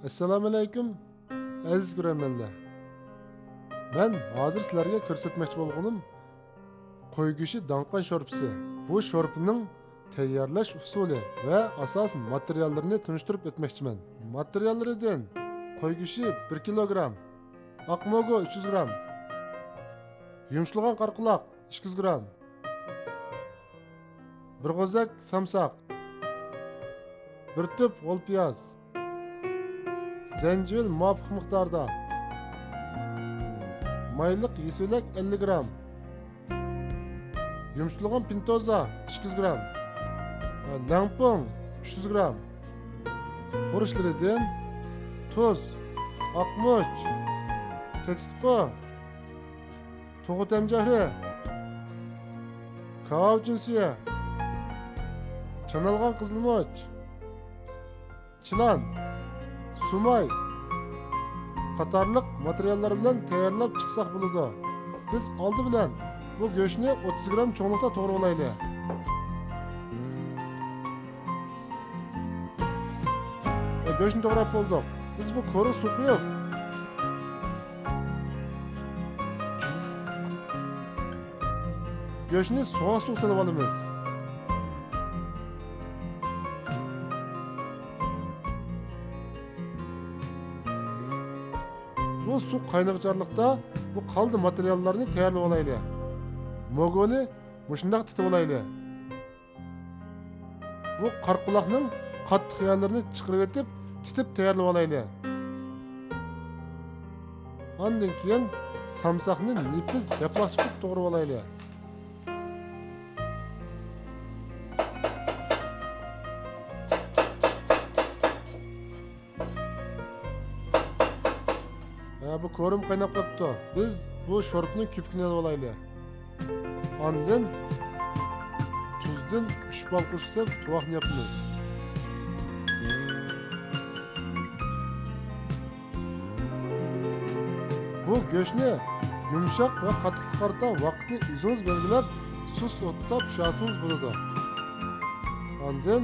Assalomu alaykum aziz ko'rarmanlar. Men hozir sizlarga ko'rsatmoqchi bo'lganim qo'y go'shti danqon sho'rpisi. Bu sho'rpining tayyorlash usuli va asos materiallarini tunishtirib o'tmoqchiman. Materiallaridan qo'y go'shti 1 kilogramm, oq mogo 300 gramm, yumshalgan qarqaloq 200 gramm, bir g'o'zak samsaq, bir tup g'o'l piyoz, zencefil muvofiq miqdorda, mayliq yesulak 50 gramm, yumshalgan pintoza 200 gramm, langpong 300 gramm, xurushlaridan tuz, oqmuch, tetikpo, to'g'it amjahri, kakao jinsiya, chanalgan qizilmoch, chilan, sumay qatorliq materiallar bilan tayyorlab chiqsak bo'ladi. Biz oldi bilan bu go'shtni 30 gramm cho'nliqda to'g'rilaylik. Go'shtni to'g'rab bo'ldik. Biz bu ko'rik suv quyib go'shtni sovuq suv solib olamiz. Bu suv qaynag'ıcharlıqda bu qaldı materiallarni tayyorlab olaylik. Mogoni mushundaq titib olaylik. Bu qarqaloqning qattiq yerlarini chiqarib etib, titib tayyorlab olaylik. Ondan keyin samsaqni nepiz yaproq chiqib to'g'rab olaylik. Bu ko'rim qaynab qopti. Biz bu sho'rpni ko'pkina olib olaylik. Ondan tuzdan 3 bal qo'shib tovoqni yapamiz. Bu go'shtni yumshoq va qattiq qarta vaqtni o'zingiz belgilab, suz o'tda pishirsangiz bo'ladi. Ondan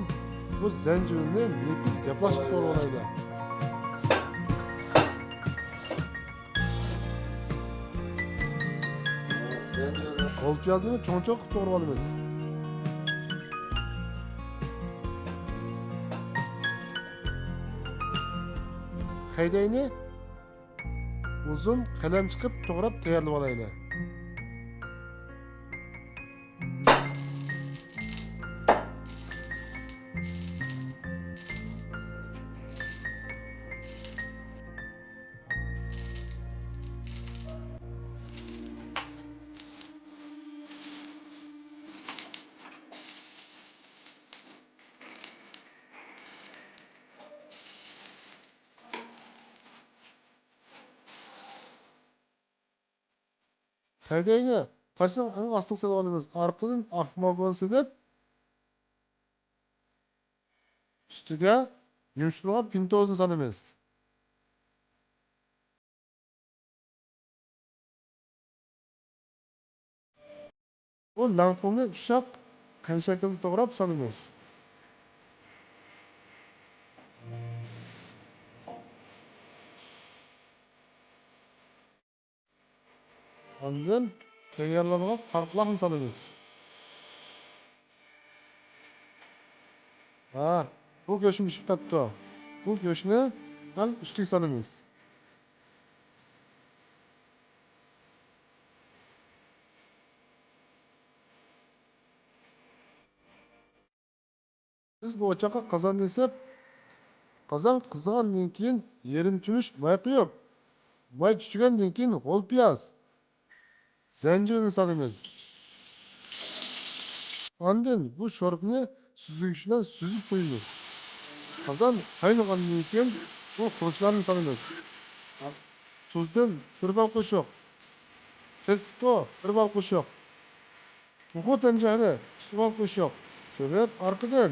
bu zanjibilni nepiz yaplashib qo'yib olaylik. G'o'l piyozni cho'nchoq qilib to'g'rab olamiz. Haydayni uzun qalam chiqib to'g'rab tayyorlab olaylik. Haydayni taşın eng astık silib olamiz. Arqadan ahmogon silib, ustiga yumshalgan pintozni solamiz. Bu langpongni ushoq qanchakil to'g'rab solamiz. Ondan tayyorlangan qarqaloqni solamiz. Bu go'shtni pishib qopti. Bu go'shtni ham ustiga solamiz. Biz bu o'choqqa qozonni isib, qozon qizigandan keyin yarim cho'mich may quyib, may chuchigandan keyin g'o'l piyoz, zanjibilni solamiz. Ondan bu sho'rpni suzgich bilan suzib qo'yamiz. Qozon qaynagandan keyin bu xuruchlarni solamiz. Tuzdan 1 bal qo'shiq, tetikpo 1 bal qo'shiq, to'g'it amjahri 2 bal qo'shiq solib, orqadan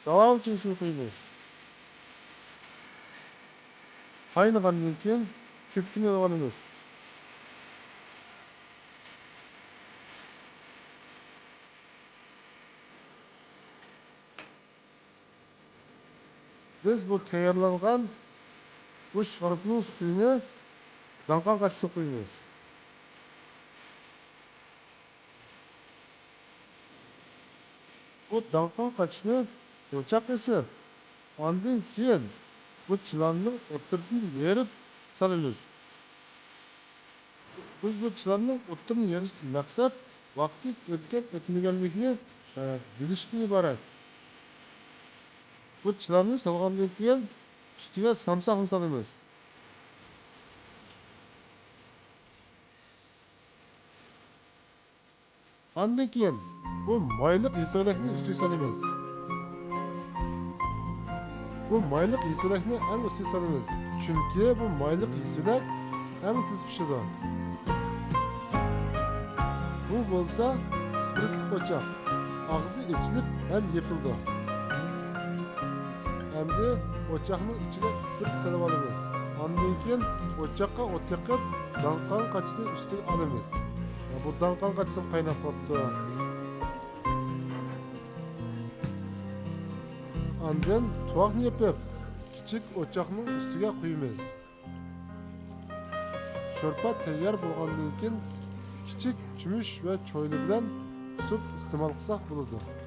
kakao jinsini qo'yamiz. Qaynagandan keyin ko'pkina olamiz. Biz bu tayyorlangan bu şorupning suyini danqan qattiqga quyamiz. Bu danqan qattiqni o'choq qisib, ondan keyin bu chilanning o'tirtini yerib solamiz. Biz bu chilanning o'tirtini yerish maqsad vaqti o'tgan o'tmaganligini bilishga iborat. Bu chilanni solgandan keyin ustiga samsoqni solamiz. Ondan keyin bu mayliq yesolakni ustiga solamiz. Bu mayliq yesolakni eng ustiga solamiz. Chunki bu mayliq yesolak eng tez pishadi. Bu bo'lsa spiritli o'choq. Og'zi ochilib ham yopildi. Endi o'choqning ichiga spirit solib olamiz. Ondan keyin o'choqqa o't yoqib, danqan qattiqni ustiga olamiz. Bu danqan qattiq qaynab qopti. Ondan tuvoqni yopib, kichik o'choqning ustiga quyamiz. Sho'rpa tayyor bo'lgandan keyin kichik chumush va choyli bilan sut iste'mol qilsak bo'ladi.